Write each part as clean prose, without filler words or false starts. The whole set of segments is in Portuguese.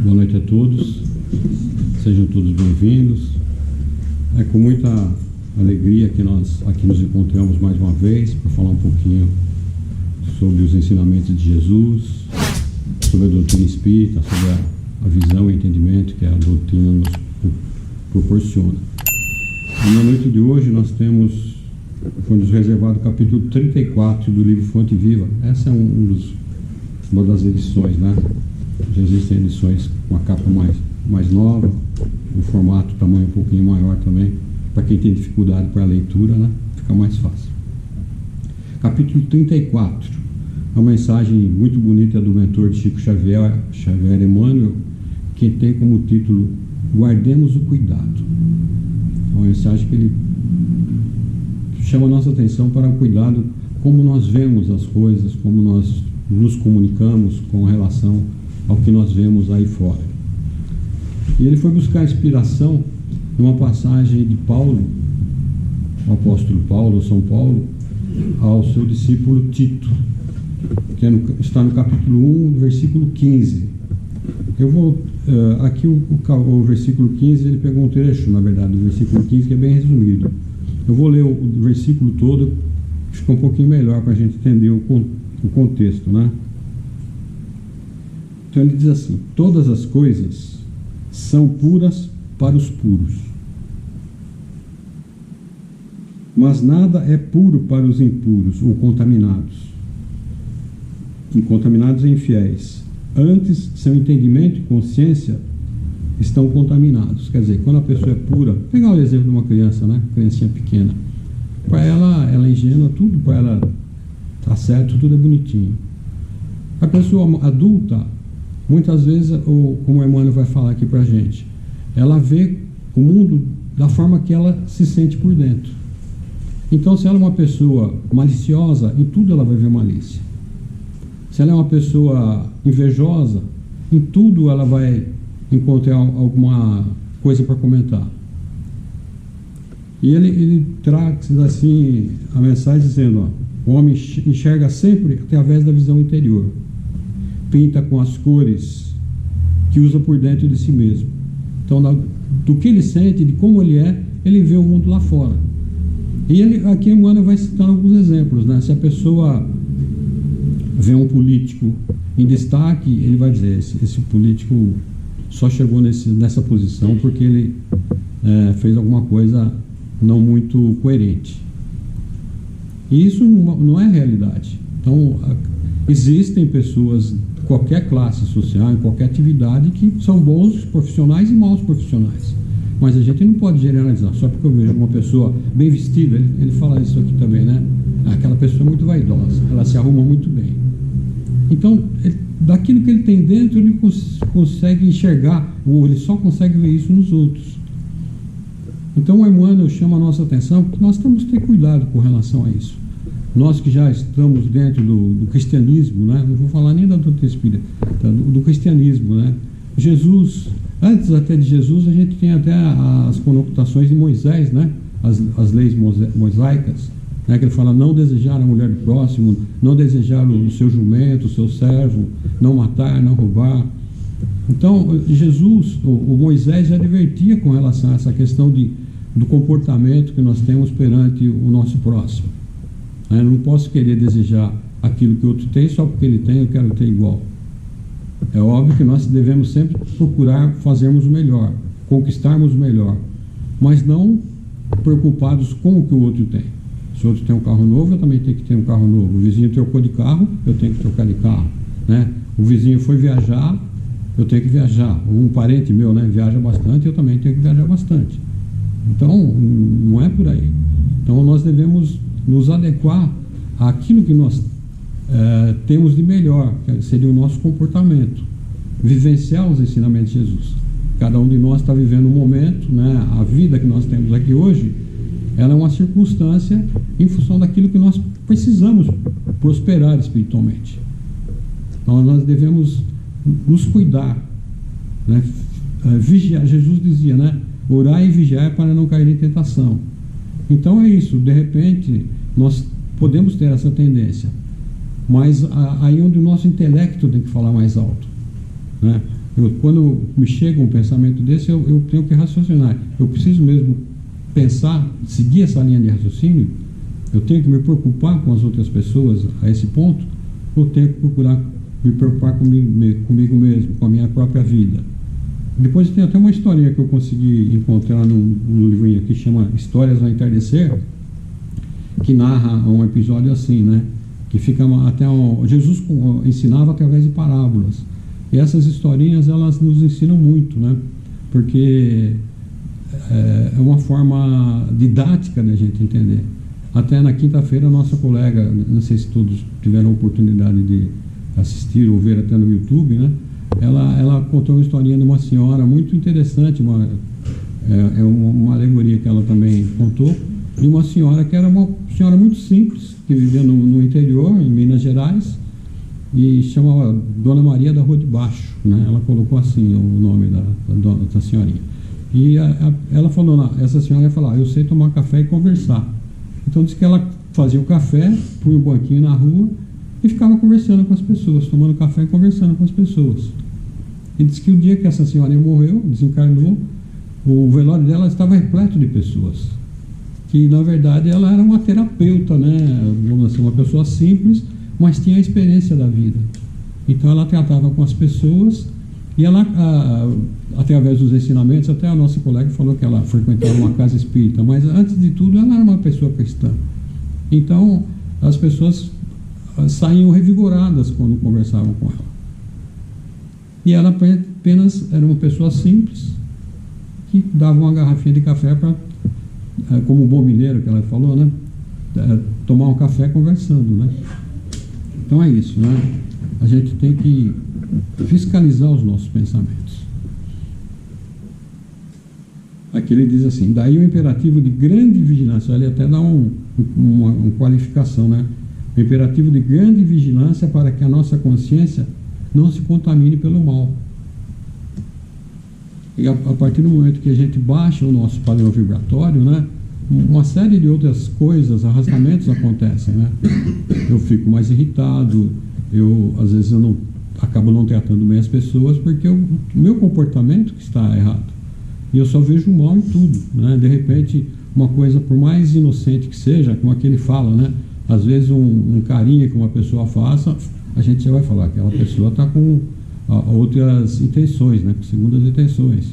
Boa noite a todos, sejam todos bem-vindos. É com muita alegria que nós aqui nos encontramos mais uma vez para falar um pouquinho sobre os ensinamentos de Jesus, sobre a doutrina espírita, sobre a visão e entendimento que a doutrina nos proporciona. E na noite de hoje nós temos, foi nos reservado o capítulo 34 do livro Fonte Viva. Essa é uma das edições, né? Já existem edições com a capa mais nova, um formato, tamanho um pouquinho maior também, para quem tem dificuldade para a leitura, né? Fica mais fácil. Capítulo 34, uma mensagem muito bonita do mentor de Chico Xavier Emmanuel, que tem como título Guardemos o Cuidado. É uma mensagem que ele chama a nossa atenção para o cuidado, como nós vemos as coisas, como nós nos comunicamos com relação ao que nós vemos aí fora. E ele foi buscar inspiração numa passagem de Paulo, o apóstolo Paulo, São Paulo, ao seu discípulo Tito, que está no capítulo 1, versículo 15. Eu vou, aqui o versículo 15, ele pegou um trecho, na verdade, do versículo 15, que é bem resumido. Eu vou ler o versículo todo, fica um pouquinho melhor para a gente entender o contexto, né? Então ele diz assim: todas as coisas são puras para os puros, mas nada é puro para os impuros ou contaminados e infiéis. Antes, seu entendimento e consciência estão contaminados. Quer dizer, quando a pessoa é pura, vou pegar o exemplo de uma criança, né? Criancinha pequena. Para ela é ingênua, tudo para ela tá certo, tudo é bonitinho. A pessoa adulta, muitas vezes, ou como o Emmanuel vai falar aqui para a gente, ela vê o mundo da forma que ela se sente por dentro. Então, se ela é uma pessoa maliciosa, em tudo ela vai ver malícia. Se ela é uma pessoa invejosa, em tudo ela vai encontrar alguma coisa para comentar. E ele traz assim a mensagem dizendo, ó, o homem enxerga sempre através da visão interior, pinta com as cores que usa por dentro de si mesmo. Então, do que ele sente, de como ele é, ele vê o mundo lá fora. E aqui Emmanuel vai citando alguns exemplos, né? Se a pessoa vê um político em destaque, ele vai dizer, esse político só chegou nessa posição porque ele fez alguma coisa não muito coerente. E isso não é realidade. Então, existem pessoas de qualquer classe social, em qualquer atividade, que são bons profissionais e maus profissionais. Mas a gente não pode generalizar. Só porque eu vejo uma pessoa bem vestida, ele fala isso aqui também, né? Aquela pessoa é muito vaidosa, ela se arruma muito bem. Então, daquilo que ele tem dentro, ele consegue enxergar, ou ele só consegue ver isso nos outros. Então, o Emmanuel chama a nossa atenção que nós temos que ter cuidado com relação a isso. Nós que já estamos dentro do cristianismo, né? Não vou falar nem da doutrina espírita, do cristianismo, né? Jesus, antes até de Jesus, a gente tem até as conotações de Moisés, né? As leis mosaicas, né? Que ele fala, não desejar a mulher do próximo, não desejar o seu jumento, o seu servo, não matar, não roubar. Então, Jesus, o Moisés já advertia com relação a essa questão do comportamento que nós temos perante o nosso próximo. Eu não posso querer desejar aquilo que o outro tem só porque ele tem, eu quero ter igual. É óbvio que nós devemos sempre procurar fazermos o melhor, conquistarmos o melhor, mas não preocupados com o que o outro tem. Se o outro tem um carro novo, eu também tenho que ter um carro novo. O vizinho trocou de carro, eu tenho que trocar de carro, né? O vizinho foi viajar, eu tenho que viajar. Um parente meu, né, viaja bastante, eu também tenho que viajar bastante. Então, não é por aí. Então, nós devemos nos adequar àquilo que nós temos de melhor, que seria o nosso comportamento, vivenciar os ensinamentos de Jesus. Cada um de nós está vivendo um momento, né? A vida que nós temos aqui hoje, ela é uma circunstância em função daquilo que nós precisamos prosperar espiritualmente. Então, nós devemos nos cuidar, né? Vigiar. Jesus dizia, né? Orar e vigiar para não cair em tentação. Então é isso, de repente nós podemos ter essa tendência, mas aí onde o nosso intelecto tem que falar mais alto, né? Quando me chega um pensamento desse, eu tenho que raciocinar. Eu preciso mesmo pensar, seguir essa linha de raciocínio? Eu tenho que me preocupar com as outras pessoas a esse ponto? Ou tenho que procurar me preocupar comigo mesmo, com a minha própria vida? Depois tem até uma historinha que eu consegui encontrar num livrinho que chama Histórias ao Entardecer, que narra um episódio assim, né? Que fica até Jesus ensinava através de parábolas. E essas historinhas, elas nos ensinam muito, né? Porque é uma forma didática da gente entender. Até na quinta-feira, a nossa colega, não sei se todos tiveram a oportunidade de assistir ou ver até no YouTube, né? Ela contou uma historinha de uma senhora muito interessante, uma alegoria que ela também contou, de uma senhora que era uma senhora muito simples, que vivia no interior, em Minas Gerais, e chamava Dona Maria da Rua de Baixo, né? Ela colocou assim o nome da senhorinha. E ela falou, essa senhora ia falar, eu sei tomar café e conversar. Então disse que ela fazia o café, punha um banquinho na rua e ficava conversando com as pessoas, tomando café e conversando com as pessoas. E disse que o dia que essa senhora morreu, desencarnou, o velório dela estava repleto de pessoas. Que na verdade ela era uma terapeuta, né? Vamos dizer, uma pessoa simples, mas tinha a experiência da vida. Então ela tratava com as pessoas e ela, através dos ensinamentos, até a nossa colega falou que ela frequentava uma casa espírita, mas antes de tudo ela era uma pessoa cristã. Então as pessoas saíam revigoradas quando conversavam com ela. E ela apenas era uma pessoa simples que dava uma garrafinha de café para, como um bom mineiro que ela falou, né? Tomar um café conversando, né? Então é isso, né? A gente tem que fiscalizar os nossos pensamentos. Aqui ele diz assim, daí o imperativo de grande vigilância, ele até dá uma qualificação, né? O imperativo de grande vigilância para que a nossa consciência não se contamine pelo mal. E a partir do momento que a gente baixa o nosso padrão vibratório, né? Uma série de outras coisas, arrastamentos acontecem, né? Eu fico mais irritado, às vezes eu acabo não tratando bem as pessoas porque o meu comportamento que está errado. E eu só vejo o mal em tudo, né? De repente, uma coisa, por mais inocente que seja, como aquele fala, né? Às vezes um carinho que uma pessoa faça, a gente já vai falar que aquela pessoa está com outras intenções, né? Com segundas intenções.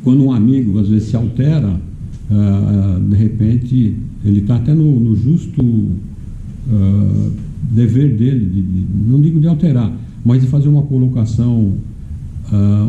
Quando um amigo, às vezes, se altera, de repente, ele está até no justo dever dele, não digo de alterar, mas de fazer uma colocação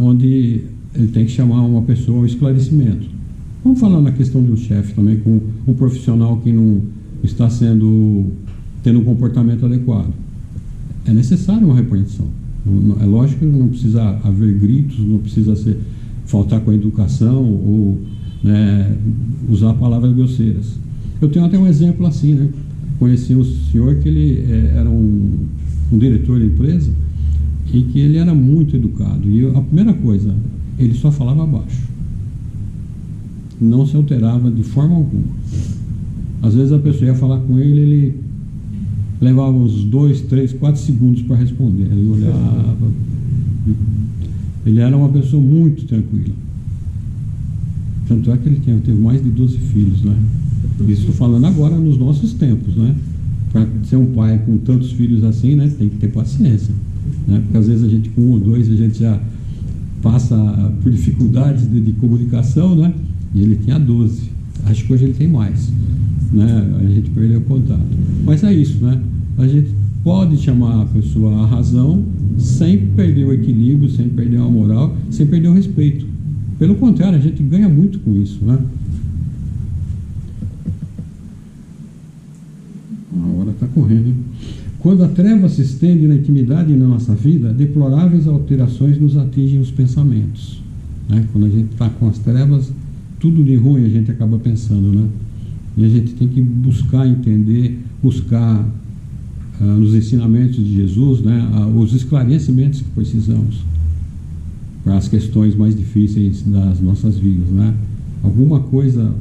onde ele tem que chamar uma pessoa ao esclarecimento. Vamos falar na questão de um chefe também, com um profissional que não está tendo um comportamento adequado. É necessário uma repreensão. É lógico que não precisa haver gritos, não precisa faltar com a educação ou, né, usar palavras grosseiras. Eu tenho até um exemplo assim, né? Conheci um senhor que ele era um diretor de empresa e que ele era muito educado. E a primeira coisa, ele só falava baixo. Não se alterava de forma alguma. Às vezes a pessoa ia falar com ele, ele levava uns 2, 3, 4 segundos para responder. Ele olhava. Ele era uma pessoa muito tranquila. Tanto é que ele teve mais de 12 filhos, né? Isso estou falando agora nos nossos tempos, né? Para ser um pai com tantos filhos assim, né? Tem que ter paciência, né? Porque às vezes a gente com 1 ou 2 a gente já passa por dificuldades de comunicação, né? E ele tinha 12. Acho que hoje ele tem mais, né? A gente perdeu o contato. Mas é isso, né? A gente pode chamar a pessoa à razão sem perder o equilíbrio, sem perder a moral, sem perder o respeito. Pelo contrário, a gente ganha muito com isso, né? A hora está correndo, hein? Quando a treva se estende na intimidade e na nossa vida, deploráveis alterações nos atingem os pensamentos, né? Quando a gente está com as trevas, tudo de ruim a gente acaba pensando, né? E a gente tem que buscar entender, buscar nos ensinamentos de Jesus, né, os esclarecimentos que precisamos para as questões mais difíceis das nossas vidas, né? Alguma coisa,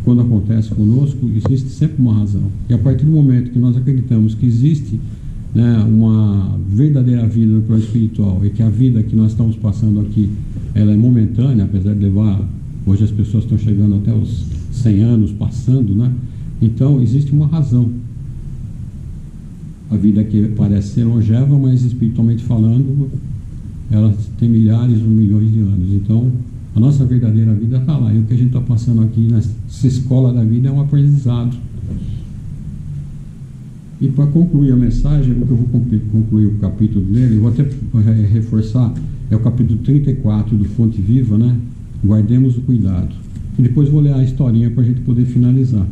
quando acontece conosco, existe sempre uma razão. E a partir do momento que nós acreditamos que existe né, uma verdadeira vida no plano espiritual, e que a vida que nós estamos passando aqui, ela é momentânea, apesar de levar, hoje as pessoas estão chegando até os 100 anos passando, né? Então existe uma razão. A vida aqui parece ser longeva, mas espiritualmente falando, ela tem milhares ou milhões de anos. Então a nossa verdadeira vida está lá, e o que a gente está passando aqui nessa escola da vida é um aprendizado. E para concluir a mensagem, porque eu vou concluir o capítulo dele, eu vou até reforçar, é o capítulo 34 do Fonte Viva, né? Guardemos o cuidado. E depois vou ler a historinha para a gente poder finalizar.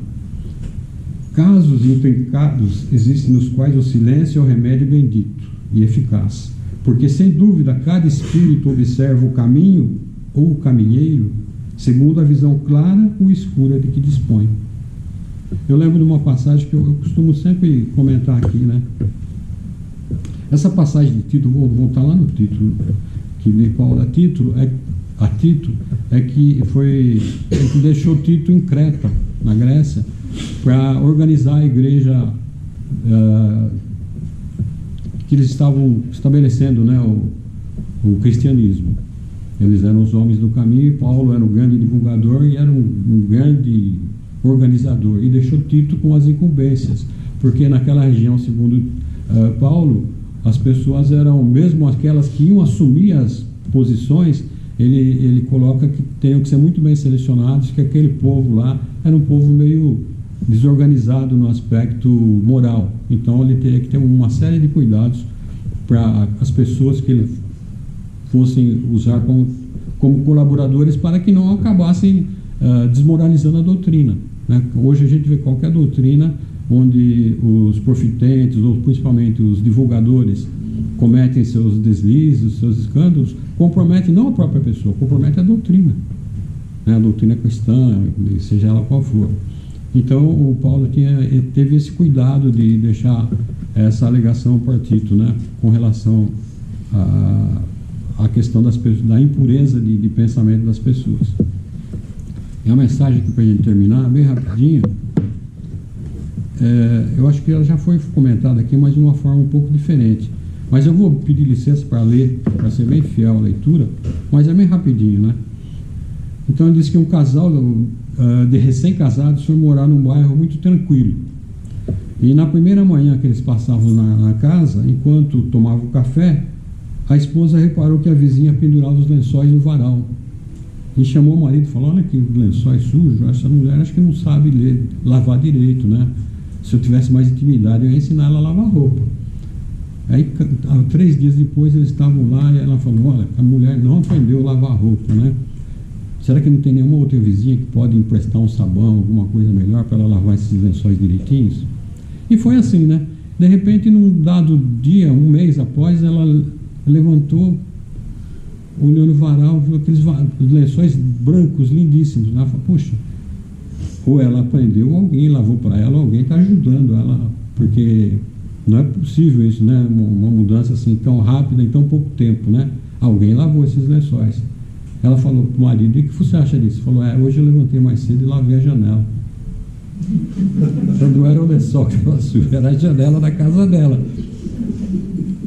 Casos intrincados existem nos quais o silêncio é o remédio bendito e eficaz, porque sem dúvida cada espírito observa o caminho ou o caminheiro segundo a visão clara ou escura de que dispõe. Eu lembro de uma passagem que eu costumo sempre comentar aqui, né? Essa passagem de Tito, vou voltar lá no título, que de Paulo a Tito, é que deixou Tito em Creta, na Grécia, para organizar a igreja que eles estavam estabelecendo, né, o cristianismo. Eles eram os homens do caminho, e Paulo era um grande divulgador e era um grande organizador, e deixou Tito com as incumbências, porque naquela região, segundo Paulo, as pessoas eram, mesmo aquelas que iam assumir as posições, ele coloca que teriam que ser muito bem selecionados, que aquele povo lá era um povo meio desorganizado no aspecto moral. Então ele teria que ter uma série de cuidados para as pessoas que ele fossem usar como colaboradores, para que não acabassem desmoralizando a doutrina, né? Hoje a gente vê qualquer doutrina onde os profitentes, ou principalmente os divulgadores, cometem seus deslizes, seus escândalos, compromete não a própria pessoa, compromete a doutrina, né? A doutrina cristã, seja ela qual for. Então o Paulo teve esse cuidado de deixar essa alegação para Tito, né? Com relação à questão da impureza de pensamento das pessoas. E a mensagem aqui para a gente terminar, bem rapidinho, eu acho que ela já foi comentada aqui, mas de uma forma um pouco diferente. Mas eu vou pedir licença para ler, para ser bem fiel à leitura, mas é bem rapidinho, né? Então ele diz que um casal de recém-casados foi morar num bairro muito tranquilo. E na primeira manhã que eles passavam na casa, enquanto tomavam café, a esposa reparou que a vizinha pendurava os lençóis no varal. E chamou o marido e falou: olha que lençóis sujos, essa mulher acho que não sabe lavar direito, né? Se eu tivesse mais intimidade, eu ia ensinar ela a lavar roupa. Aí 3 dias depois eles estavam lá e ela falou: olha, a mulher não aprendeu a lavar roupa, né? Será que não tem nenhuma outra vizinha que pode emprestar um sabão, alguma coisa melhor para ela lavar esses lençóis direitinhos? E foi assim, né? De repente, num dado dia, um mês após, ela levantou, olhou no varal, viu aqueles lençóis brancos, lindíssimos. Ela falou: poxa, ou ela aprendeu, ou alguém lavou para ela, ou alguém está ajudando ela, porque não é possível isso, né? Uma mudança assim tão rápida em tão pouco tempo, né? Alguém lavou esses lençóis. Ela falou para o marido: e o que você acha disso? Falou: hoje eu levantei mais cedo e lavei a janela. Então não era o lençol que estava sujo, era a janela da casa dela.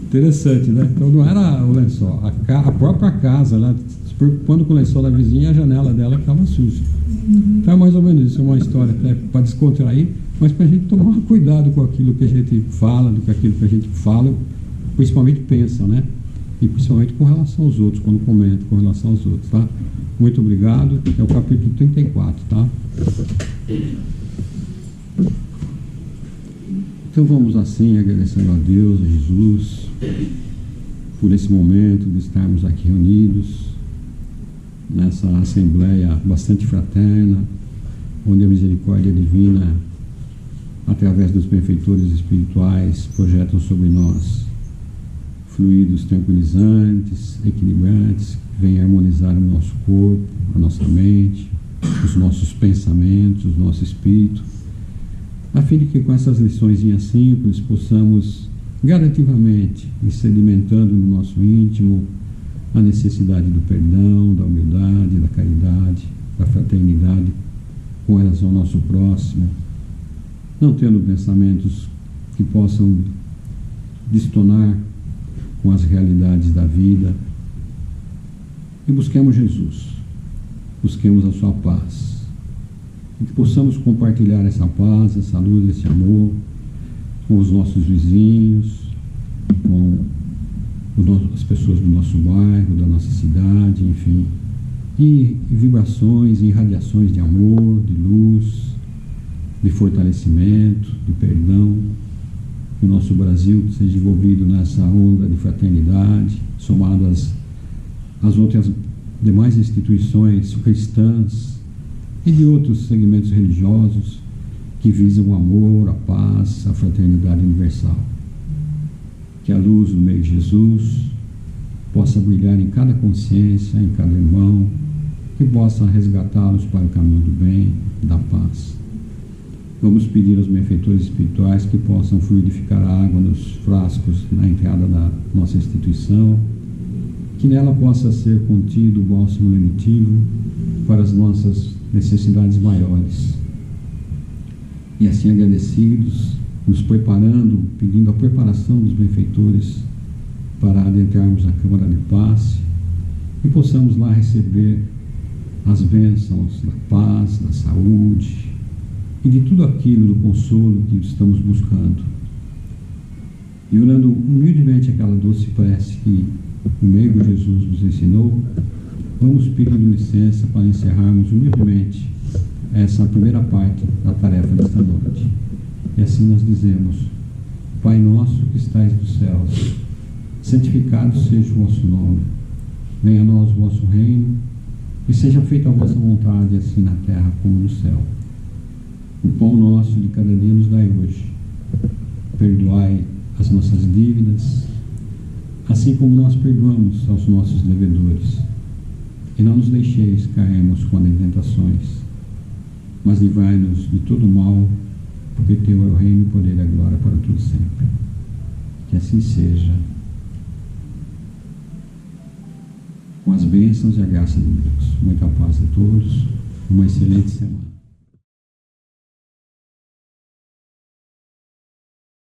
Interessante, né? Então não era o lençol, a própria casa, ela se preocupando com o lençol da vizinha, a janela dela estava suja. Então é mais ou menos isso, é uma história até para descontrair, mas para a gente tomar cuidado com aquilo que a gente fala, com aquilo que a gente fala, principalmente pensa, né? E principalmente com relação aos outros, quando comenta com relação aos outros, tá? Muito obrigado, é o capítulo 34, tá? Então vamos assim, agradecendo a Deus, a Jesus, por esse momento de estarmos aqui reunidos nessa assembleia bastante fraterna, onde a misericórdia divina, através dos benfeitores espirituais, projetam sobre nós fluidos tranquilizantes, equilibrantes, que vêm harmonizar o nosso corpo, a nossa mente, os nossos pensamentos, o nosso espírito, a fim de que com essas liçõezinhas simples possamos gradativamente ir sedimentando no nosso íntimo a necessidade do perdão, da humildade, da caridade, da fraternidade com relação ao nosso próximo, não tendo pensamentos que possam destonar com as realidades da vida. E busquemos Jesus, busquemos a sua paz, e que possamos compartilhar essa paz, essa luz, esse amor com os nossos vizinhos, com as pessoas do nosso bairro, da nossa cidade, enfim, e vibrações, e radiações de amor, de luz, de fortalecimento, de perdão. Que o nosso Brasil seja envolvido nessa onda de fraternidade, somadas às outras demais instituições cristãs e de outros segmentos religiosos que visam o amor, a paz, a fraternidade universal. Que a luz do meio de Jesus possa brilhar em cada consciência, em cada irmão, que possa resgatá-los para o caminho do bem, da paz. Vamos pedir aos benfeitores espirituais que possam fluidificar a água nos frascos na entrada da nossa instituição, que nela possa ser contido o bálsamo lenitivo para as nossas necessidades maiores. E assim agradecidos, nos preparando, pedindo a preparação dos benfeitores para adentrarmos a Câmara de Passe e possamos lá receber as bênçãos da paz, da saúde e de tudo aquilo do consolo que estamos buscando. E orando humildemente aquela doce prece que o meigo Jesus nos ensinou, vamos pedir licença para encerrarmos humildemente essa primeira parte da tarefa desta noite. E assim nós dizemos: Pai nosso que estais nos céus, santificado seja o vosso nome. Venha a nós o vosso reino, e seja feita a vossa vontade, assim na terra como no céu. O pão nosso de cada dia nos dai hoje. Perdoai as nossas dívidas, assim como nós perdoamos aos nossos devedores. E não nos deixeis cairmos em tentações, mas livrai-nos de todo mal, porque teu é o reino, o poder e a glória para tudo sempre. Que assim seja, com as bênçãos e a graça de Deus. Muita paz a todos, uma excelente semana.